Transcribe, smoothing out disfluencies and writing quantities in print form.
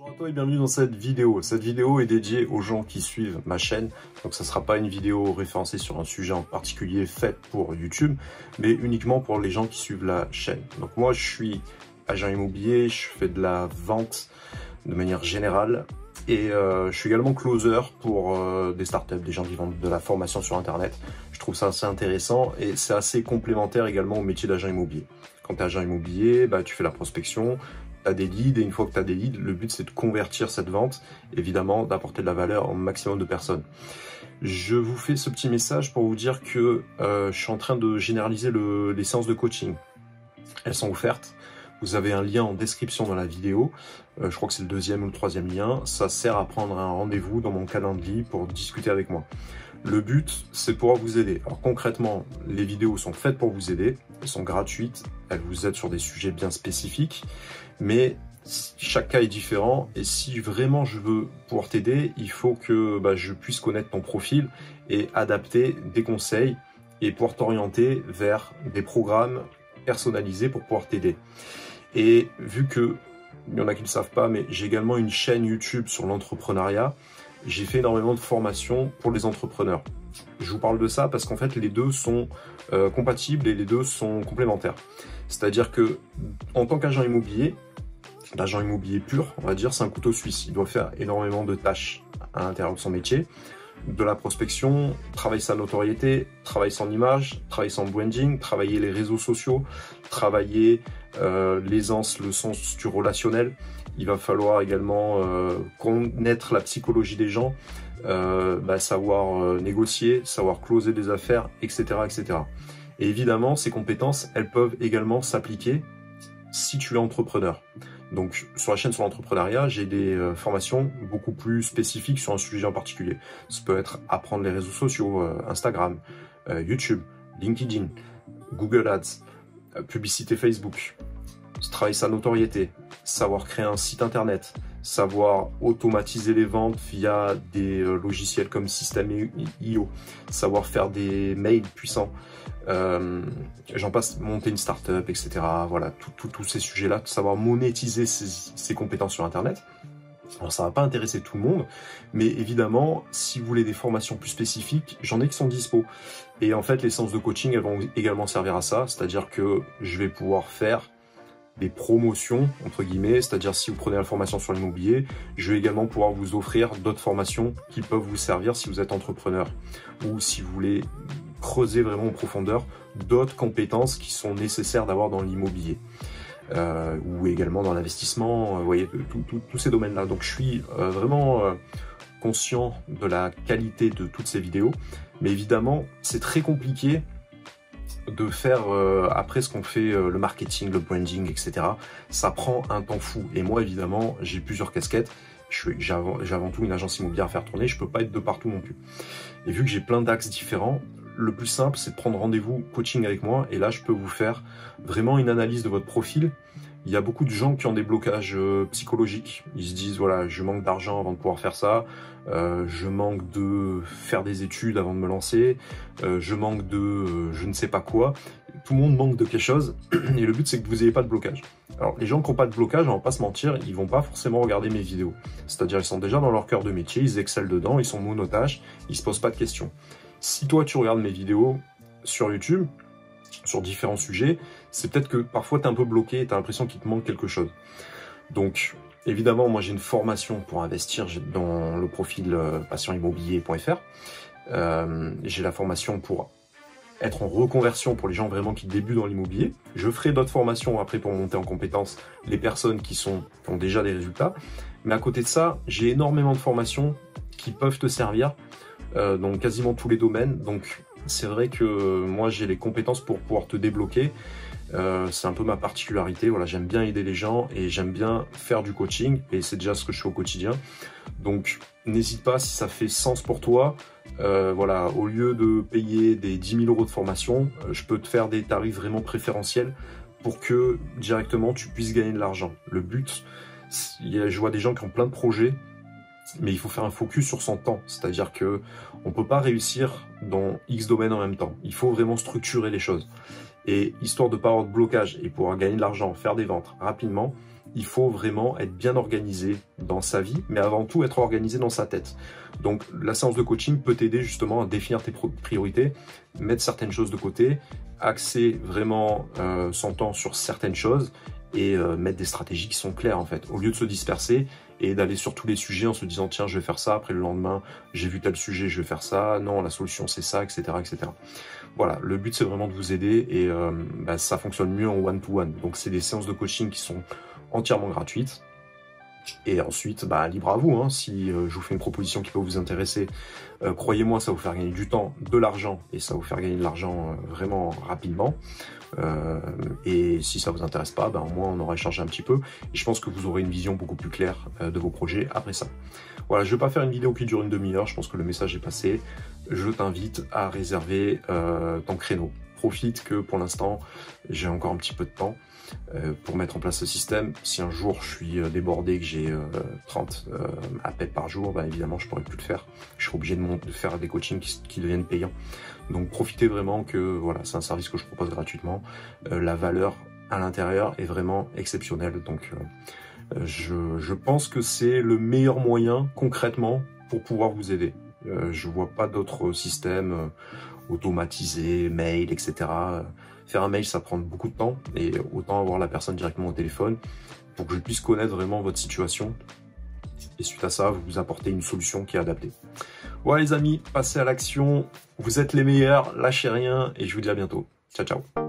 Bonjour à toi et bienvenue dans cette vidéo. Cette vidéo est dédiée aux gens qui suivent ma chaîne. Donc ça ne sera pas une vidéo référencée sur un sujet en particulier faite pour YouTube, mais uniquement pour les gens qui suivent la chaîne. Donc moi je suis agent immobilier, je fais de la vente de manière générale et je suis également closer pour des startups, des gens qui vendent de la formation sur internet. Je trouve ça assez intéressant et c'est assez complémentaire également au métier d'agent immobilier. Quand tu es agent immobilier, tu fais la prospection, tu as des leads et une fois que tu as des leads, le but c'est de convertir cette vente, évidemment d'apporter de la valeur au maximum de personnes. Je vous fais ce petit message pour vous dire que je suis en train de généraliser les séances de coaching. Elles sont offertes. Vous avez un lien en description dans la vidéo. Je crois que c'est le deuxième ou le troisième lien. Ça sert à prendre un rendez-vous dans mon calendrier pour discuter avec moi. Le but, c'est pour vous aider. Alors concrètement, les vidéos sont faites pour vous aider. Elles sont gratuites. Elles vous aident sur des sujets bien spécifiques. Mais chaque cas est différent. Et si vraiment je veux pouvoir t'aider, il faut que je puisse connaître ton profil et adapter des conseils et pouvoir t'orienter vers des programmes personnalisés pour pouvoir t'aider. Et vu que, il y en a qui ne le savent pas, mais j'ai également une chaîne YouTube sur l'entrepreneuriat. J'ai fait énormément de formations pour les entrepreneurs. Je vous parle de ça parce qu'en fait, les deux sont compatibles et les deux sont complémentaires. C'est-à-dire que, en tant qu'agent immobilier, l'agent immobilier pur, on va dire, c'est un couteau suisse. Il doit faire énormément de tâches à l'intérieur de son métier. De la prospection, travailler sa notoriété, travailler son image, travailler son branding, travailler les réseaux sociaux, travailler l'aisance, le sens du relationnel. Il va falloir également connaître la psychologie des gens, savoir négocier, savoir closer des affaires, etc., etc. Et évidemment, ces compétences, elles peuvent également s'appliquer si tu es entrepreneur. Donc sur la chaîne sur l'entrepreneuriat, j'ai des formations beaucoup plus spécifiques sur un sujet en particulier. Ça peut être apprendre les réseaux sociaux, Instagram, YouTube, LinkedIn, Google Ads, publicité Facebook, travailler sa notoriété, savoir créer un site internet, savoir automatiser les ventes via des logiciels comme System.io, savoir faire des mails puissants, j'en passe, monter une startup, etc. Voilà, tous ces sujets-là, savoir monétiser ses compétences sur internet. Alors ça va pas intéresser tout le monde, mais évidemment, si vous voulez des formations plus spécifiques, j'en ai qui sont dispo. Et en fait, les séances de coaching, elles vont également servir à ça, c'est-à-dire que je vais pouvoir faire des promotions, entre guillemets, c'est-à-dire si vous prenez la formation sur l'immobilier, je vais également pouvoir vous offrir d'autres formations qui peuvent vous servir si vous êtes entrepreneur ou si vous voulez creuser vraiment en profondeur d'autres compétences qui sont nécessaires d'avoir dans l'immobilier ou également dans l'investissement, vous voyez, tous ces domaines-là. Donc je suis vraiment conscient de la qualité de toutes ces vidéos, mais évidemment, c'est très compliqué de faire après ce qu'on fait, le marketing, le branding, etc. Ça prend un temps fou. Et moi, évidemment, j'ai plusieurs casquettes. J'ai avant tout une agence immobilière à faire tourner. Je peux pas être de partout non plus. Et vu que j'ai plein d'axes différents, le plus simple, c'est de prendre rendez-vous coaching avec moi. Et là, je peux vous faire vraiment une analyse de votre profil. Il y a beaucoup de gens qui ont des blocages psychologiques. Ils se disent, voilà, je manque d'argent avant de pouvoir faire ça. Je manque de faire des études avant de me lancer. Je manque de je ne sais pas quoi. Tout le monde manque de quelque chose. Et le but, c'est que vous n'ayez pas de blocage. Alors, les gens qui n'ont pas de blocage, on va pas se mentir, ils vont pas forcément regarder mes vidéos. C'est-à-dire, ils sont déjà dans leur cœur de métier, ils excellent dedans, ils sont monotaches, ils se posent pas de questions. Si toi, tu regardes mes vidéos sur YouTube, sur différents sujets, c'est peut-être que parfois tu es un peu bloqué et tu as l'impression qu'il te manque quelque chose. Donc, évidemment, moi j'ai une formation pour investir dans le profil passionimmobilier.fr. J'ai la formation pour être en reconversion pour les gens vraiment qui débutent dans l'immobilier. Je ferai d'autres formations après pour monter en compétences les personnes qui ont déjà des résultats. Mais à côté de ça, j'ai énormément de formations qui peuvent te servir dans quasiment tous les domaines. Donc, c'est vrai que moi j'ai les compétences pour pouvoir te débloquer. C'est un peu ma particularité. Voilà, j'aime bien aider les gens et j'aime bien faire du coaching et c'est déjà ce que je fais au quotidien. Donc n'hésite pas si ça fait sens pour toi. Voilà, au lieu de payer des 10 000 € de formation, je peux te faire des tarifs vraiment préférentiels pour que directement tu puisses gagner de l'argent. Le but, je vois des gens qui ont plein de projets. Mais il faut faire un focus sur son temps, c'est-à-dire que on peut pas réussir dans X domaines en même temps. Il faut vraiment structurer les choses. Et histoire de pas avoir de blocage et pouvoir gagner de l'argent, faire des ventes rapidement, il faut vraiment être bien organisé dans sa vie, mais avant tout être organisé dans sa tête. Donc la séance de coaching peut t'aider justement à définir tes priorités, mettre certaines choses de côté, axer vraiment son temps sur certaines choses et mettre des stratégies qui sont claires en fait, au lieu de se disperser et d'aller sur tous les sujets en se disant tiens je vais faire ça, après le lendemain j'ai vu tel sujet, je vais faire ça, non la solution c'est ça, etc. etc. Voilà, le but c'est vraiment de vous aider et ça fonctionne mieux en one-to-one. Donc c'est des séances de coaching qui sont entièrement gratuites. Et ensuite, libre à vous, hein, si je vous fais une proposition qui peut vous intéresser, croyez-moi, ça va vous faire gagner du temps, de l'argent, et ça va vous faire gagner de l'argent vraiment rapidement. Et si ça vous intéresse pas, au moins on aura échangé un petit peu, et je pense que vous aurez une vision beaucoup plus claire de vos projets après ça. Voilà, je vais pas faire une vidéo qui dure une demi-heure, je pense que le message est passé. Je t'invite à réserver ton créneau. Profite que pour l'instant, j'ai encore un petit peu de temps pour mettre en place ce système. Si un jour je suis débordé, que j'ai 30 appels par jour, évidemment je pourrais plus le faire. Je serai obligé de faire des coachings qui deviennent payants. Donc profitez vraiment que voilà, c'est un service que je propose gratuitement. La valeur à l'intérieur est vraiment exceptionnelle. Donc je pense que c'est le meilleur moyen concrètement pour pouvoir vous aider. Je vois pas d'autres systèmes automatisés, mail, etc. Faire un mail, ça prend beaucoup de temps et autant avoir la personne directement au téléphone pour que je puisse connaître vraiment votre situation et suite à ça, vous apporter une solution qui est adaptée. Voilà les amis, passez à l'action, vous êtes les meilleurs, lâchez rien et je vous dis à bientôt. Ciao, ciao.